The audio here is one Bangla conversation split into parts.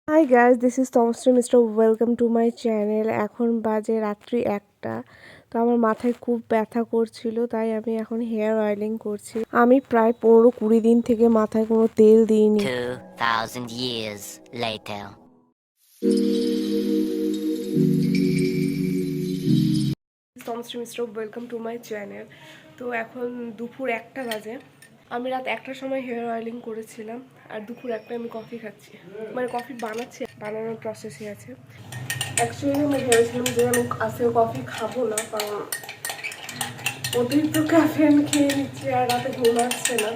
Hi guys, this is Tamashree mister, welcome to my channel. এখন বাজে রাত্রি 1টা। তো আমার মাথায় খুব ব্যথা করছিল, তাই আমি এখন হেয়ার অয়েলিং করছি। আমি প্রায় 15-20 দিন থেকে মাথায় কোনো তেল দিইনি। 2000 years later. Tamashree mister, welcome to my channel. তো এখন দুপুর 1টা বাজে। আমি রাত 1টার সময় হেয়ার অয়েলিং করেছিলাম, আর দুপুর 1টায় আমি কফি খাচ্ছি। মানে কফি বানানোর প্রসেসে আছে। অ্যাকচুয়ালি আমি ভেবেছিলাম যে আমি আজকে কফি খাবো না, কারণ অতিরিক্ত ক্যাফেন খেয়ে নিচ্ছি আর রাতে ঘুম আসছে না।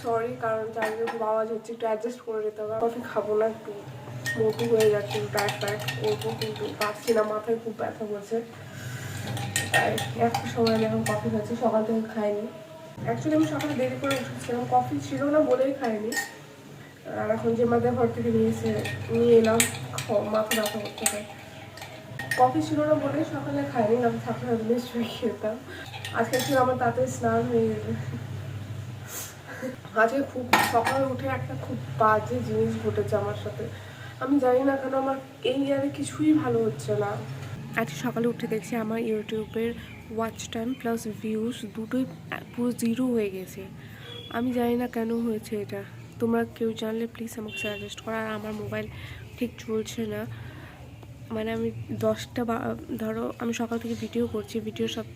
সরি, কারণ চারিদিকে খুব আওয়াজ হচ্ছে, একটু অ্যাডজাস্ট করে নিতে হবে। কফি খাবো না, একটু মোটু হয়ে যাচ্ছে, টায়ার্ড করবো, কিন্তু পারছি না, মাথায় খুব ব্যথা করছে। তাই একটা সময় আমি এখন কফি খাচ্ছি, সকাল থেকে খাইনি। অ্যাকচুয়ালি আমি সকালে দেরি করে উঠেছিলাম, কফি ছিল না বলেই খাইনি। আর এখন যে মাদের ঘর থেকে নিয়ে এলাম, মাথা ব্যথা করতে হয়। কফি ছিল না বলেই সকালে খাইনি, আমি থাকলে হয়তো নিশ্চয়ই খেতাম। আজকে ছিল আমার তাড়াতাড়ি স্নান হয়ে গেছে। আজকে খুব সকালে উঠে একটা খুব বাজে জিনিস ঘটেছে আমার সাথে। আমি জানি না কেন আমার এই ইয়ারে কিছুই ভালো হচ্ছে না। আজকে সকালে উঠে দেখছি আমার ইউটিউবের ওয়াচ টাইম প্লাস ভিউজ দুটোই পুরো 0 হয়ে গেছে। আমি জানি না কেন হয়েছে এটা। তোমরা কেউ জানলে প্লিজ আমাকে সাজেস্ট করো। আর আমার মোবাইল ঠিক চলছে না। মানে আমি ধরো আমি সকাল থেকে ভিডিও করছি, ভিডিও সব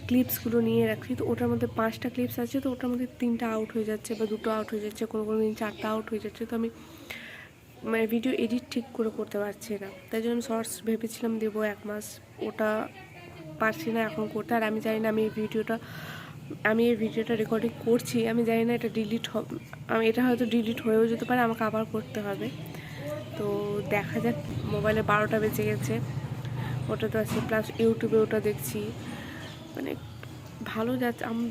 ক্লিপসগুলো নিয়ে রাখছি, তো ওটার মধ্যে 5টা ক্লিপস আছে, তো ওটার মধ্যে 3টা আউট হয়ে যাচ্ছে বা 2টো আউট হয়ে যাচ্ছে, কোনো দিন 4টা আউট হয়ে যাচ্ছে। তো আমি মানে ভিডিও এডিট ঠিক করে করতে পারছি না, তাই জন্য আমি শর্টস ভেবেছিলাম দেবো 1 মাস, ওটা পারছি না এখন করতে। আর আমি জানি না আমি এই ভিডিওটা রেকর্ডিং করছি, আমি জানি না এটা এটা হয়তো ডিলিট হয়েও যেতে পারে, আমাকে আবার করতে হবে। তো দেখা যাক। মোবাইলে 12টা বেজে গেছে, ওটা তো আছে, প্লাস ইউটিউবে ওটা দেখছি। মানে ভালো যাচ্ছে। আমি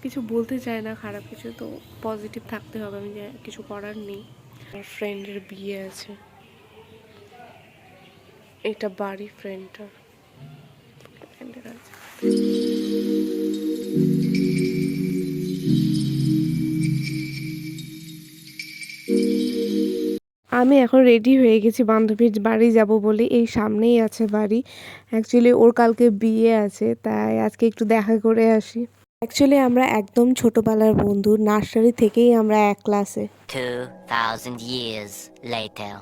কিছু বলতে চাই না, খারাপ কিছু, তো পজিটিভ থাকতে হবে, আমি কিছু করার নেই। আমার ফ্রেন্ডের বিয়ে আছে, এটা বাড়ি ফ্রেন্ডের আছে। আমি এখন রেডি হয়ে গেছি বান্ধবীর বাড়ি যাব বলে। এই সামনেই আছে বাড়ি। অ্যাকচুয়ালি ওর কালকে বিয়ে আছে, তাই আজকে একটু দেখা করে আসি। অ্যাকচুয়ালি আমরা একদম ছোটবেলার বন্ধু, নার্সারি থেকেই আমরা এক ক্লাসে। 2000 years later.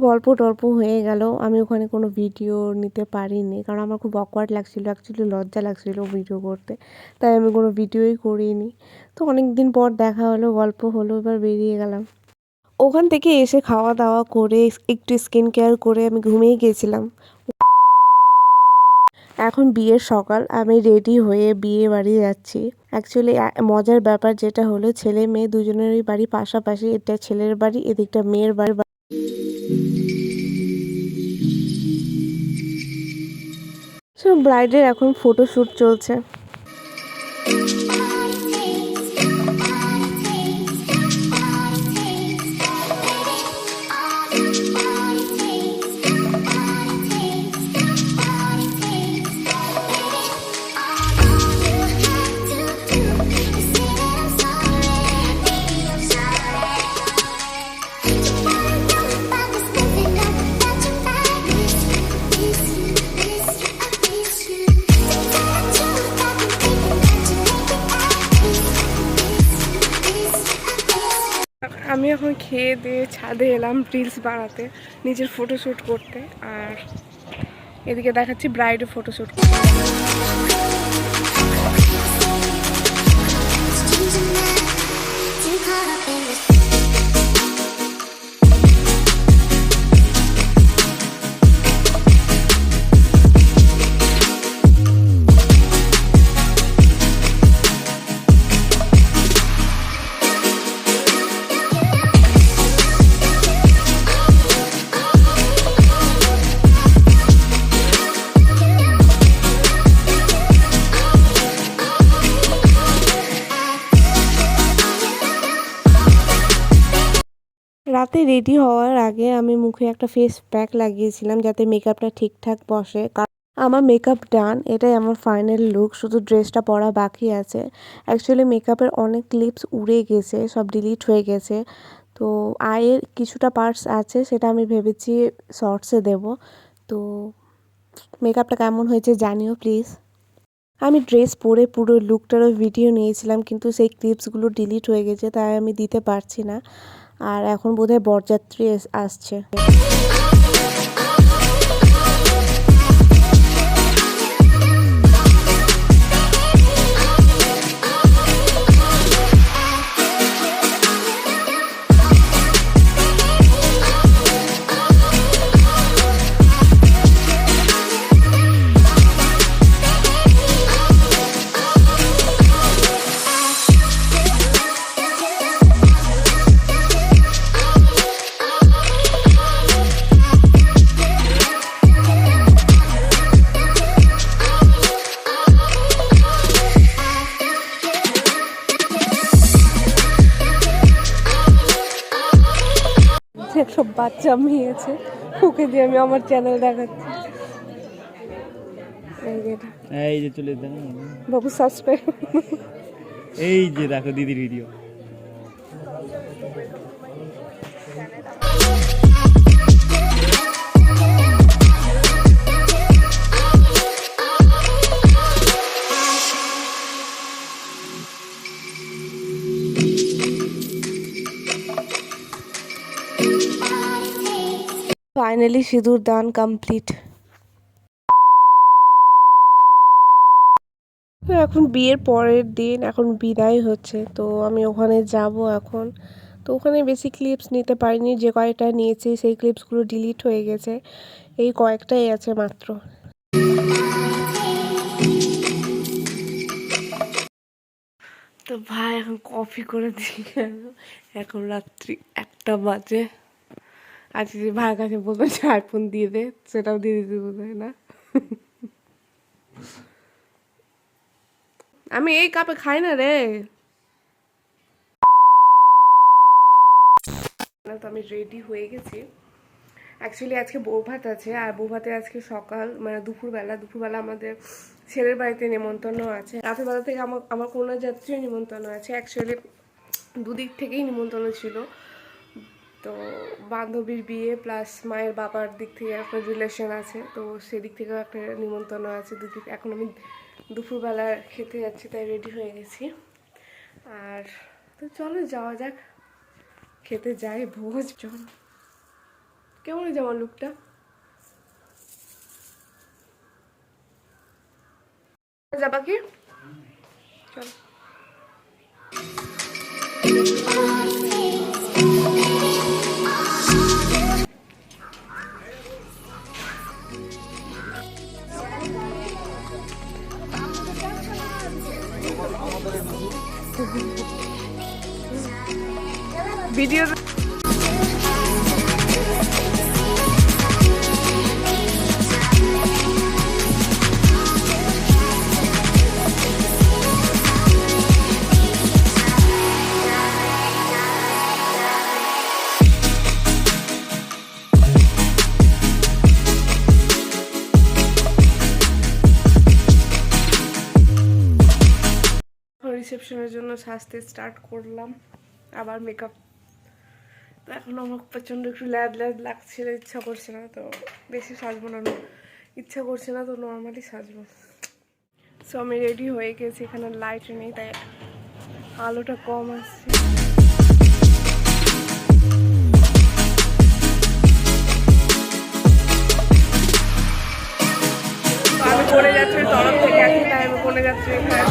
গল্প টল্প হয়ে গেল। আমি ওখানে কোনো ভিডিও নিতে পারিনি, কারণ আমার খুব অকওয়ার্ড লাগছিল, অ্যাকচুয়ালি লজ্জা লাগছিল ভিডিও করতে, তাই আমি কোনো ভিডিওই করিনি। তো অনেক দিন পর দেখা হলো, গল্প হলো, এবার বেরিয়ে গেলাম। ওখান থেকে এসে খাওয়া দাওয়া করে একটু স্কিন কেয়ার করে আমি ঘুমিয়ে গেছিলাম। এখন বিয়ের সকাল, আমি রেডি হয়ে বিয়ে বাড়ি যাচ্ছি। অ্যাকচুয়ালি মজার ব্যাপার যেটা হলো, ছেলে মেয়ে দুজনেরই বাড়ি পাশাপাশি। এটা ছেলের বাড়ি, এদিকটা মেয়ের বাড়ি। সো ব্রাইডের এখন ফটোশ্যুট চলছে। আমি এখন খেয়ে দিয়ে ছাদে এলাম রিলস বানাতে, নিজের ফটোশ্যুট করতে। আর এদিকে দেখাচ্ছি ব্রাইডের ফটোশ্যুট করতে। রাতে রেডি হওয়ার আগে আমি মুখে একটা ফেস প্যাক লাগিয়েছিলাম, যাতে মেকআপটা ঠিকঠাক বসে। আমার মেকআপ ডান, এটাই আমার ফাইনাল লুক, শুধু ড্রেসটা পরা বাকি আছে। অ্যাকচুয়ালি মেকআপের অনেক ক্লিপস উড়ে গেছে, সব ডিলিট হয়ে গেছে। তো আয়ের কিছুটা পার্টস আছে, সেটা আমি ভেবেছি শর্টসে দেব। তো মেকআপটা কেমন হয়েছে জানিও প্লিজ। আমি ড্রেস পরে পুরো লুকটারও ভিডিও নিয়েছিলাম, কিন্তু সেই ক্লিপসগুলো ডিলিট হয়ে গেছে, তাই আমি দিতে পারছি না। আর এখন বোধহয় বরযাত্রী আসছে। সব বাচ্চা মেয়ে আছে, ওকে দিয়ে আমি আমার চ্যানেল দেখাচ্ছি। এই যে চলে যেতে না বাবু সাবস্ক্রাইব। এই যে দেখো দিদির ভিডিও। ফাইনালি সিঁদুর দান কমপ্লিট। তো এখন বিয়ের পরের দিন, এখন বিদায় হচ্ছে, তো আমি ওখানে যাব এখন। তো ওখানে বেশি ক্লিপস নিতে পারিনি, যে কয়েকটা নিয়েছি সেই ক্লিপসগুলো ডিলিট হয়ে গেছে, এই কয়েকটাই আছে মাত্র। তো ভাই এখন কফি করে দিয়ে গেল, এখন রাত্রি 1টা বাজে। আর যদি ভাইয়ের কাছে বলতো যে আইফোন দিয়ে দে, সেটাও দিয়ে দিতে বোধ হয় না। আমি এই কাপে খাই না রে। তো আমি রেডি হয়ে গেছি। অ্যাকচুয়ালি আজকে বৌভাত আছে, আর বৌভাতে আজকে সকাল মানে দুপুরবেলা আমাদের ছেলের বাড়িতে নিমন্ত্রণ আছে। রাতের বেলা থেকে আমার কোনো যাত্রীও নিমন্ত্রণ আছে। অ্যাকচুয়ালি দুদিক থেকেই নিমন্ত্রণ ছিল। তো বান্ধবীর বিয়ে প্লাস মায়ের বাবার দিক থেকে একটা রিলেশন আছে, তো সেদিক থেকেও একটা নিমন্ত্রণ আছে দুদিক। এখন আমি দুপুরবেলা খেতে যাচ্ছি, তাই রেডি হয়ে গেছি। আর তো চলো যাওয়া যাক, খেতে যাই ভোজ। চল, কেমন হয়েছে আমার লুকটা? যাবা কি? চল। ভিডিও রিসেপশনের জন্য সাজতে স্টার্ট করলাম, আবার মেকআপ। তো এখন আমার প্রচণ্ড একটু ল্যাদ লাগছিল, ইচ্ছা করছে না, তো বেশি সাজবো না, ইচ্ছা করছে না, তো নর্মালি সাজবো। সো আমি রেডি হয়ে গেছি, এখানে লাইট নেই তাই আলোটা কম আসছে। আমি পড়ে যাচ্ছি তরফ থেকে, এখন তাই আমি পড়ে যাচ্ছি এখানে।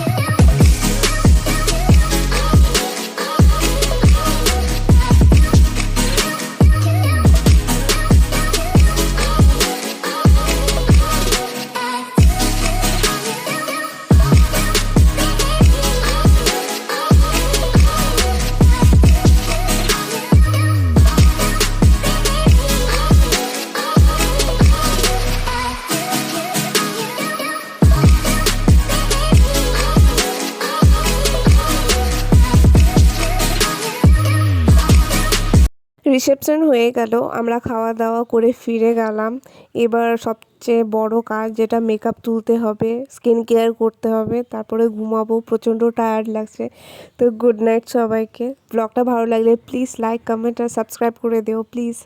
রিসেপশন হয়ে গেল, আমরা খাওয়া দাওয়া করে ফিরে গেলাম। এবার সবচেয়ে বড় কাজ যেটা মেকআপ তুলতে হবে, স্কিন কেয়ার করতে হবে, তারপরে ঘুমাবো, প্রচণ্ড টায়ার্ড লাগছে। তো গুড নাইট সবাইকে। ব্লগটা ভালো লাগলে প্লিজ লাইক, কমেন্ট আর সাবস্ক্রাইব করে দিও প্লিজ।